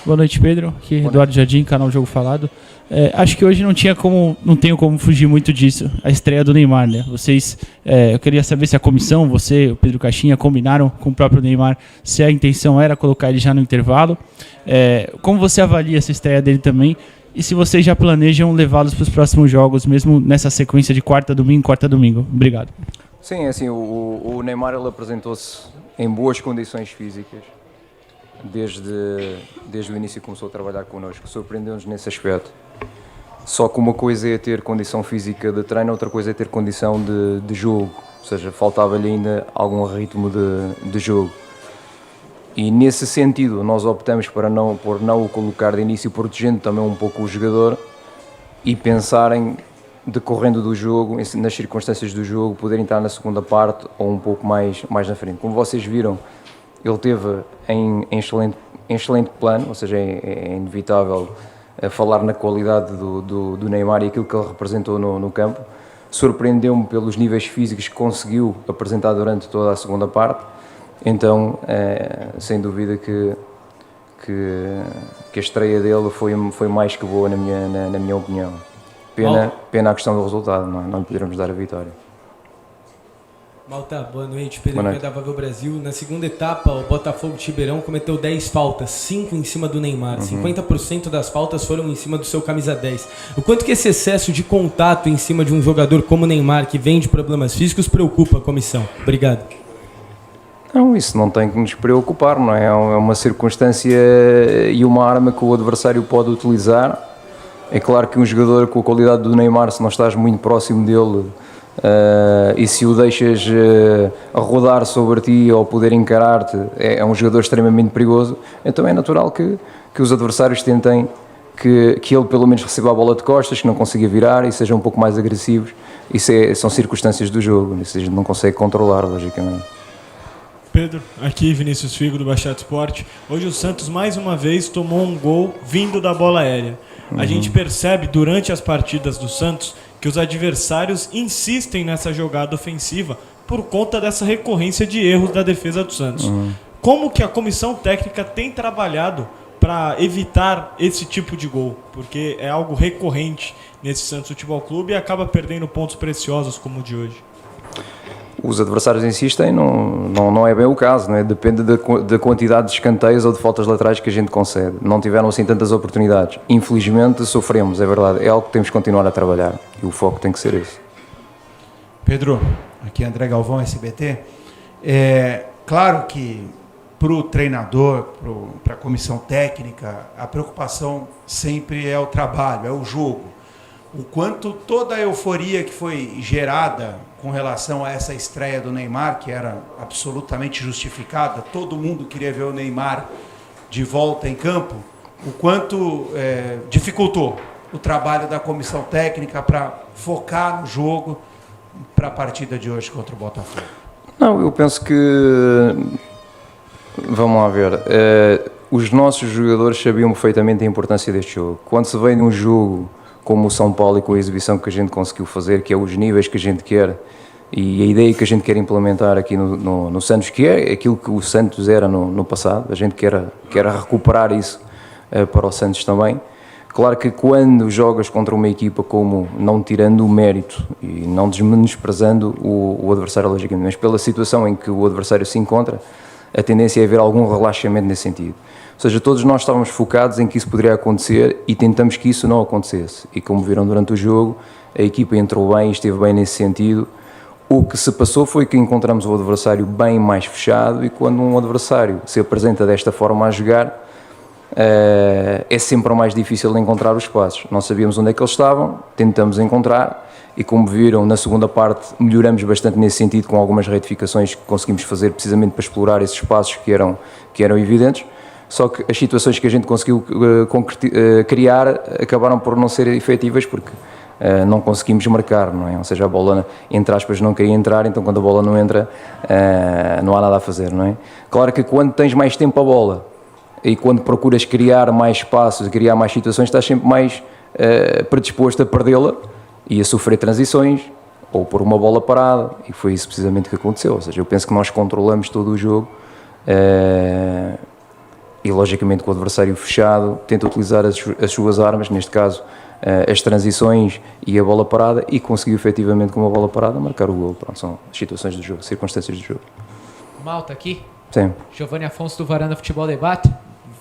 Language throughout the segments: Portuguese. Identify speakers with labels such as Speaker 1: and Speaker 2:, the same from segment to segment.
Speaker 1: Boa noite, Pedro. Aqui é Eduardo Jardim, canal Jogo Falado. Acho que hoje não tenho como fugir muito disso, a estreia do Neymar, né? Eu queria saber se a comissão, você, o Pedro Caixinha, combinaram com o próprio Neymar se a intenção era colocar ele já no intervalo. Como você avalia essa estreia dele também? E se vocês já planejam levá-los para os próximos jogos, mesmo nessa sequência de quarta, domingo? Obrigado.
Speaker 2: Sim, assim, o Neymar ele apresentou-se em boas condições físicas desde o início que começou a trabalhar connosco, surpreendeu-nos nesse aspecto. Só que uma coisa é ter condição física de treino, outra coisa é ter condição de jogo, ou seja, faltava-lhe ainda algum ritmo de jogo. E nesse sentido nós optamos por não o colocar de início, protegendo também um pouco o jogador e pensarem, decorrendo do jogo, nas circunstâncias do jogo, poder entrar na segunda parte ou um pouco mais na frente. Como vocês viram, ele teve em excelente plano, ou seja, é inevitável falar na qualidade do Neymar e aquilo que ele representou no campo. Surpreendeu-me pelos níveis físicos que conseguiu apresentar durante toda a segunda parte, então sem dúvida que a estreia dele foi mais que boa na minha opinião. Pena a questão do resultado, não lhe poderemos dar a vitória.
Speaker 3: Malta, boa noite, Pedro da Vavel Brasil. Na segunda etapa, o Botafogo de Ribeirão cometeu 10 faltas, 5 em cima do Neymar. 50% das faltas foram em cima do seu camisa 10. O quanto que esse excesso de contato em cima de um jogador como o Neymar, que vem de problemas físicos, preocupa a comissão? Obrigado.
Speaker 2: Não, isso não tem que nos preocupar, não é? É uma circunstância e uma arma que o adversário pode utilizar. É claro que um jogador com a qualidade do Neymar, se não estás muito próximo dele, e se o deixas rodar sobre ti ou poder encarar-te, é um jogador extremamente perigoso. Então é natural que os adversários tentem que ele pelo menos receba a bola de costas, que não consiga virar e sejam um pouco mais agressivos. Isso são circunstâncias do jogo, isso a gente não consegue controlar, logicamente.
Speaker 4: Pedro, aqui Vinícius Figo do Baixada Esporte. Hoje o Santos mais uma vez tomou um gol vindo da bola aérea. A gente percebe durante as partidas do Santos que os adversários insistem nessa jogada ofensiva por conta dessa recorrência de erros da defesa do Santos. Como que a comissão técnica tem trabalhado para evitar esse tipo de gol? Porque é algo recorrente nesse Santos Futebol Clube e acaba perdendo pontos preciosos como o de hoje.
Speaker 2: Os adversários insistem, não é bem o caso, não é? Depende da quantidade de escanteios ou de faltas laterais que a gente concede. Não tiveram assim tantas oportunidades. Infelizmente sofremos, é verdade. É algo que temos que continuar a trabalhar e o foco tem que ser esse.
Speaker 5: Pedro, aqui é André Galvão, SBT. Claro que para o treinador, para a comissão técnica, a preocupação sempre é o trabalho, é o jogo. O quanto toda a euforia que foi gerada com relação a essa estreia do Neymar, que era absolutamente justificada, todo mundo queria ver o Neymar de volta em campo, o quanto dificultou o trabalho da comissão técnica para focar no jogo para a partida de hoje contra o Botafogo.
Speaker 2: Não, eu penso que, vamos lá ver, os nossos jogadores sabiam perfeitamente a importância deste jogo. Quando se vem de um jogo como o São Paulo e com a exibição que a gente conseguiu fazer, que é os níveis que a gente quer e a ideia que a gente quer implementar aqui no Santos, que é aquilo que o Santos era no passado, a gente quer recuperar isso para o Santos também. Claro que quando jogas contra uma equipa como, não tirando o mérito e não desmenosprezando o adversário logicamente, mas pela situação em que o adversário se encontra, a tendência é haver algum relaxamento nesse sentido. Ou seja, todos nós estávamos focados em que isso poderia acontecer e tentamos que isso não acontecesse. E como viram durante o jogo, a equipa entrou bem e esteve bem nesse sentido. O que se passou foi que encontramos o adversário bem mais fechado e quando um adversário se apresenta desta forma a jogar, é sempre mais difícil de encontrar os espaços. Nós sabíamos onde é que eles estavam, tentamos encontrar e como viram na segunda parte melhoramos bastante nesse sentido com algumas retificações que conseguimos fazer precisamente para explorar esses espaços que eram evidentes. Só que as situações que a gente conseguiu criar acabaram por não ser efetivas porque não conseguimos marcar, não é? Ou seja, a bola, entre aspas, não queria entrar, então quando a bola não entra, não há nada a fazer, não é? Claro que quando tens mais tempo a bola e quando procuras criar mais espaços, criar mais situações, estás sempre mais predisposto a perdê-la e a sofrer transições ou por uma bola parada, e foi isso precisamente que aconteceu. Ou seja, eu penso que nós controlamos todo o jogo e logicamente com o adversário fechado, tenta utilizar as suas armas, neste caso as transições e a bola parada, e conseguiu efetivamente com uma bola parada marcar o gol. Pronto, são as situações do jogo, circunstâncias do jogo.
Speaker 6: Malta aqui.
Speaker 2: Sim.
Speaker 6: Giovanni Afonso do Varanda Futebol Debate.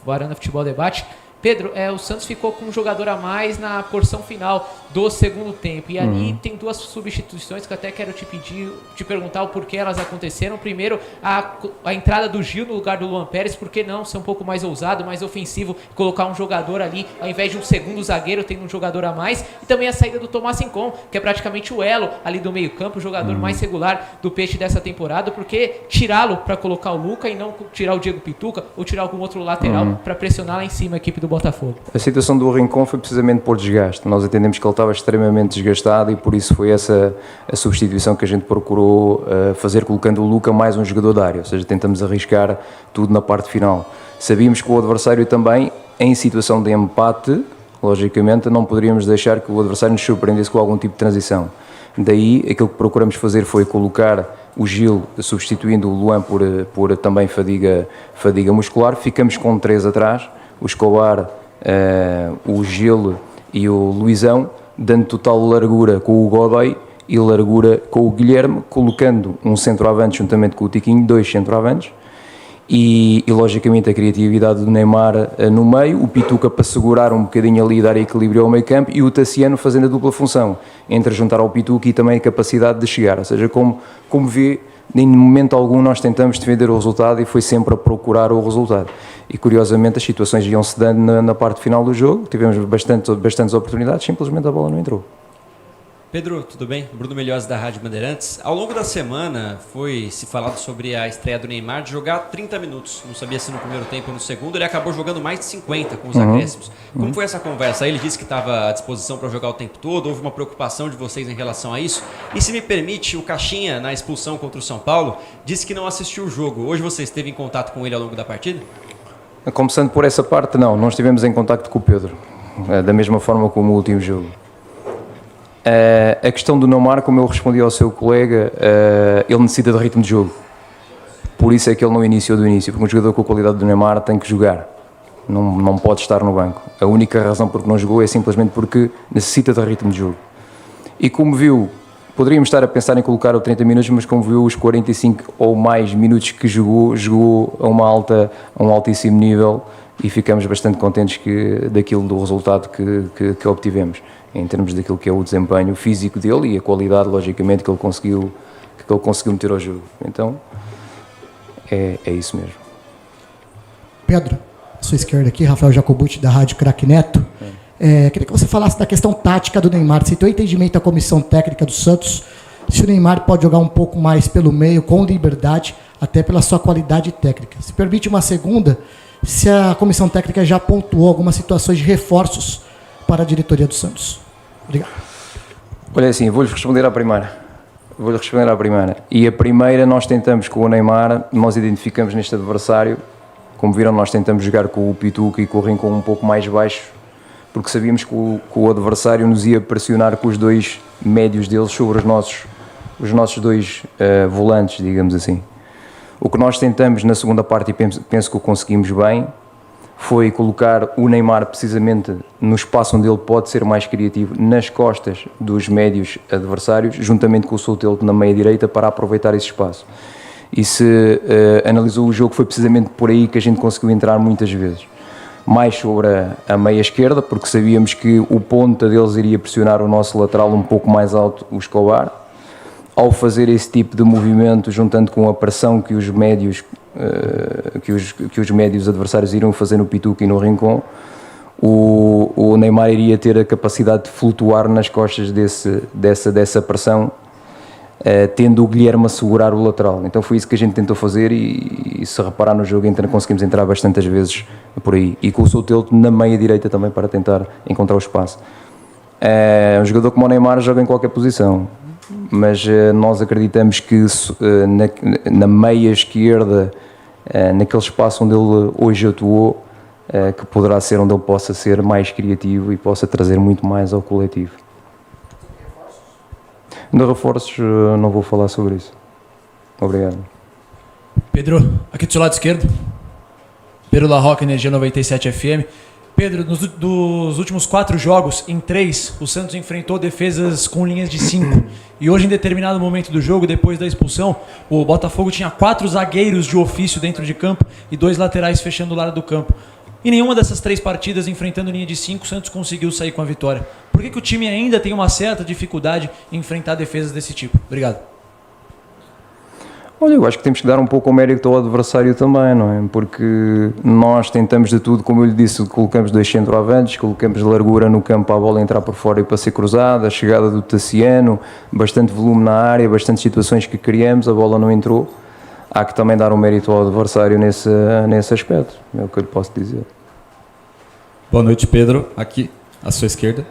Speaker 6: Varanda Futebol Debate. Pedro, o Santos ficou com um jogador a mais na porção final do segundo tempo. E ali tem duas substituições que eu até quero te perguntar o porquê elas aconteceram. Primeiro, a entrada do Gil no lugar do Luan Pérez. Por que não ser um pouco mais ousado, mais ofensivo, colocar um jogador ali, ao invés de um segundo zagueiro, tendo um jogador a mais. E também a saída do Tomás Rincon, que é praticamente o elo ali do meio campo, o jogador mais regular do Peixe dessa temporada. Por que tirá-lo para colocar o Luca e não tirar o Diego Pituca ou tirar algum outro lateral para pressionar lá em cima a equipe do Botafogo?
Speaker 2: A situação do Rincon foi precisamente por desgaste. Nós entendemos que ele estava extremamente desgastado e por isso foi essa a substituição que a gente procurou fazer, colocando o Luca mais um jogador da área, ou seja, tentamos arriscar tudo na parte final. Sabíamos que o adversário também, em situação de empate, logicamente não poderíamos deixar que o adversário nos surpreendesse com algum tipo de transição. Daí, aquilo que procuramos fazer foi colocar o Gil, substituindo o Luan por também fadiga muscular. Ficamos com 3 atrás, o Escobar, o Gil e o Luizão, dando total largura com o Godoy e largura com o Guilherme, colocando um centroavante juntamente com o Tiquinho, 2 centroavantes, e logicamente a criatividade do Neymar no meio, o Pituca para segurar um bocadinho ali e dar equilíbrio ao meio campo, e o Tassiano fazendo a dupla função, entre juntar ao Pituca e também a capacidade de chegar, ou seja, como vê, em momento algum nós tentamos defender o resultado e foi sempre a procurar o resultado. E curiosamente as situações iam-se dando na parte final do jogo, tivemos bastantes oportunidades, simplesmente a bola não entrou.
Speaker 7: Pedro, tudo bem? Bruno Melhose da Rádio Bandeirantes. Ao longo da semana foi se falado sobre a estreia do Neymar de jogar 30 minutos. Não sabia se no primeiro tempo ou no segundo. Ele acabou jogando mais de 50 com os acréscimos. Como foi essa conversa? Ele disse que estava à disposição para jogar o tempo todo. Houve uma preocupação de vocês em relação a isso? E se me permite, o Caixinha, na expulsão contra o São Paulo, disse que não assistiu o jogo. Hoje você esteve em contato com ele ao longo da partida?
Speaker 2: Começando por essa parte, não estivemos em contacto com o Pedro, da mesma forma como o último jogo. A questão do Neymar, como eu respondi ao seu colega, ele necessita de ritmo de jogo. Por isso é que ele não iniciou do início, porque um jogador com a qualidade do Neymar tem que jogar, não pode estar no banco. A única razão por que não jogou é simplesmente porque necessita de ritmo de jogo. E como viu, poderíamos estar a pensar em colocar o 30 minutos, mas como viu os 45 ou mais minutos que jogou a um altíssimo nível, e ficamos bastante contentes do resultado que obtivemos, em termos daquilo que é o desempenho físico dele e a qualidade, logicamente, que ele conseguiu meter ao jogo. Então, é isso mesmo.
Speaker 8: Pedro, à sua esquerda aqui, Rafael Jacobucci, da Rádio Craque Neto. Queria que você falasse da questão tática do Neymar. Se tem o entendimento da comissão técnica do Santos, se o Neymar pode jogar um pouco mais pelo meio, com liberdade, até pela sua qualidade técnica. Se permite uma segunda, se a comissão técnica já pontuou algumas situações de reforços para a diretoria do Santos. Obrigado.
Speaker 2: Olha assim, vou-lhe responder à primeira. E a primeira, nós tentamos com o Neymar, nós identificamos neste adversário, como viram, nós tentamos jogar com o Pituca e com o Rincon um pouco mais baixo, porque sabíamos que o adversário nos ia pressionar com os 2 médios deles sobre os nossos 2 volantes, digamos assim. O que nós tentamos na segunda parte, e penso que o conseguimos bem, foi colocar o Neymar precisamente no espaço onde ele pode ser mais criativo, nas costas dos médios adversários, juntamente com o Soteldo na meia-direita, para aproveitar esse espaço. E se analisou o jogo, foi precisamente por aí que a gente conseguiu entrar muitas vezes. Mais sobre a meia-esquerda, porque sabíamos que o ponta deles iria pressionar o nosso lateral um pouco mais alto, o Escobar. Ao fazer esse tipo de movimento, juntando com a pressão que os médios adversários iriam fazer no Pituca e no Rincon, o Neymar iria ter a capacidade de flutuar nas costas dessa pressão, tendo o Guilherme a segurar o lateral. Então foi isso que a gente tentou fazer e se reparar no jogo, conseguimos entrar bastantes vezes por aí. E com o Soteldo na meia-direita também para tentar encontrar o espaço. Um jogador como o Neymar joga em qualquer posição, mas nós acreditamos que na meia esquerda, naquele espaço onde ele hoje atuou, que poderá ser onde ele possa ser mais criativo e possa trazer muito mais ao coletivo. De reforços, não vou falar sobre isso. Obrigado.
Speaker 9: Pedro, aqui do seu lado esquerdo. Pedro Larroque, Energia 97 FM. Pedro, dos últimos 4 jogos, em 3, o Santos enfrentou defesas com linhas de 5. E hoje, em determinado momento do jogo, depois da expulsão, o Botafogo tinha 4 zagueiros de ofício dentro de campo e 2 laterais fechando o lado do campo. Em nenhuma dessas 3 partidas, enfrentando linha de 5, o Santos conseguiu sair com a vitória. Por que o time ainda tem uma certa dificuldade em enfrentar defesas desse tipo? Obrigado.
Speaker 2: Olha, eu acho que temos que dar um pouco o mérito ao adversário também, não é? Porque nós tentamos de tudo, como eu lhe disse, colocamos 2 centroavantes, colocamos largura no campo para a bola entrar por fora e para ser cruzada, a chegada do Tassiano, bastante volume na área, bastantes situações que criamos, a bola não entrou. Há que também dar um mérito ao adversário nesse aspecto, é o que eu lhe posso dizer.
Speaker 10: Boa noite, Pedro, aqui à sua esquerda.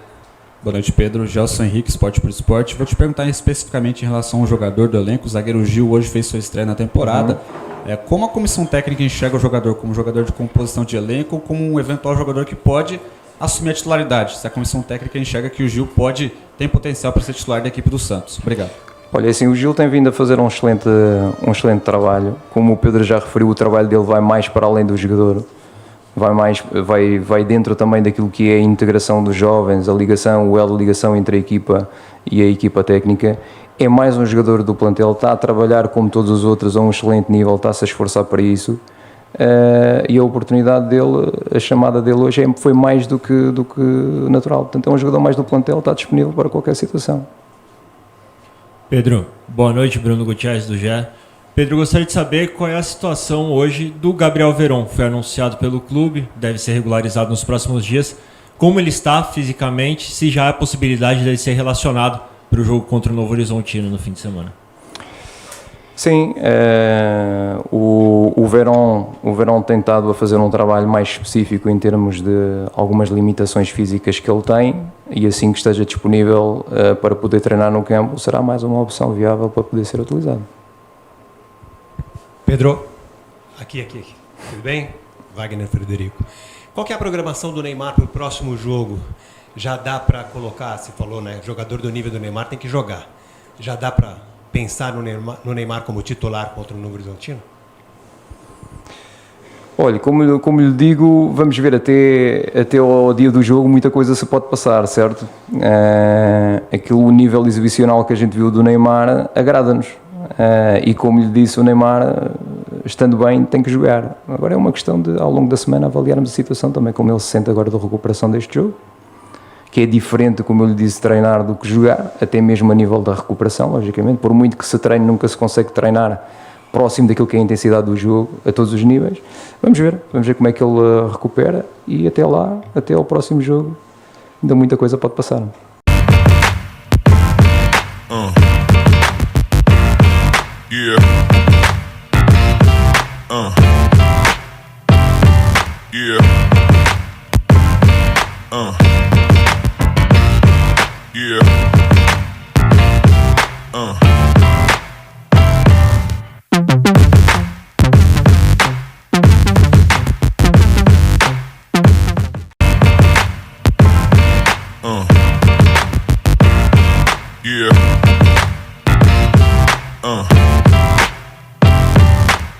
Speaker 10: Boa noite, Pedro. Gelson Henrique, Esporte por Esporte. Vou te perguntar especificamente em relação ao jogador do elenco. O zagueiro Gil hoje fez sua estreia na temporada. Como a comissão técnica enxerga o jogador como jogador de composição de elenco ou como um eventual jogador que pode assumir a titularidade? Se a comissão técnica enxerga que o Gil tem potencial para ser titular da equipe do Santos. Obrigado.
Speaker 2: Olha, assim, o Gil tem vindo a fazer um excelente trabalho. Como o Pedro já referiu, o trabalho dele vai mais para além do jogador. Vai dentro também daquilo que é a integração dos jovens, a ligação, o elo de ligação entre a equipa e a equipa técnica. É mais um jogador do plantel, está a trabalhar como todos os outros a um excelente nível, está-se a esforçar para isso. E a oportunidade dele, a chamada dele hoje foi mais do que natural. Portanto, é um jogador mais do plantel, está disponível para qualquer situação.
Speaker 4: Pedro, boa noite, Bruno Gutierrez do GE. Pedro, gostaria de saber qual é a situação hoje do Gabriel Veron. Foi anunciado pelo clube, deve ser regularizado nos próximos dias. Como ele está fisicamente, se já há a possibilidade de ele ser relacionado para o jogo contra o Novo Horizontino no fim de semana?
Speaker 2: Sim, o Veron tem estado a fazer um trabalho mais específico em termos de algumas limitações físicas que ele tem e assim que esteja disponível para poder treinar no campo, será mais uma opção viável para poder ser utilizado.
Speaker 11: Pedro, aqui, tudo bem? Wagner Frederico. Qual que é a programação do Neymar para o próximo jogo? Já dá para colocar, você falou, né? Jogador do nível do Neymar tem que jogar. Já dá para pensar no Neymar como titular contra o Novo Horizontino?
Speaker 2: Olha, como lhe digo, vamos ver até ao dia do jogo, muita coisa se pode passar, certo? O nível exibicional que a gente viu do Neymar agrada-nos. E como lhe disse, o Neymar, estando bem, tem que jogar. Agora é uma questão de, ao longo da semana, avaliarmos a situação também, como ele se sente agora da recuperação deste jogo, que é diferente, como eu lhe disse, treinar do que jogar, até mesmo a nível da recuperação, logicamente. Por muito que se treine, nunca se consegue treinar próximo daquilo que é a intensidade do jogo, a todos os níveis. Vamos ver como é que ele recupera e até lá, até ao próximo jogo, ainda muita coisa pode passar.
Speaker 12: Yeah. Yeah. Yeah. Yeah.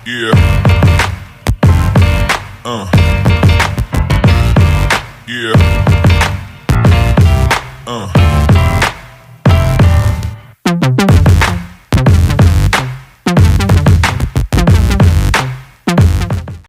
Speaker 12: Yeah.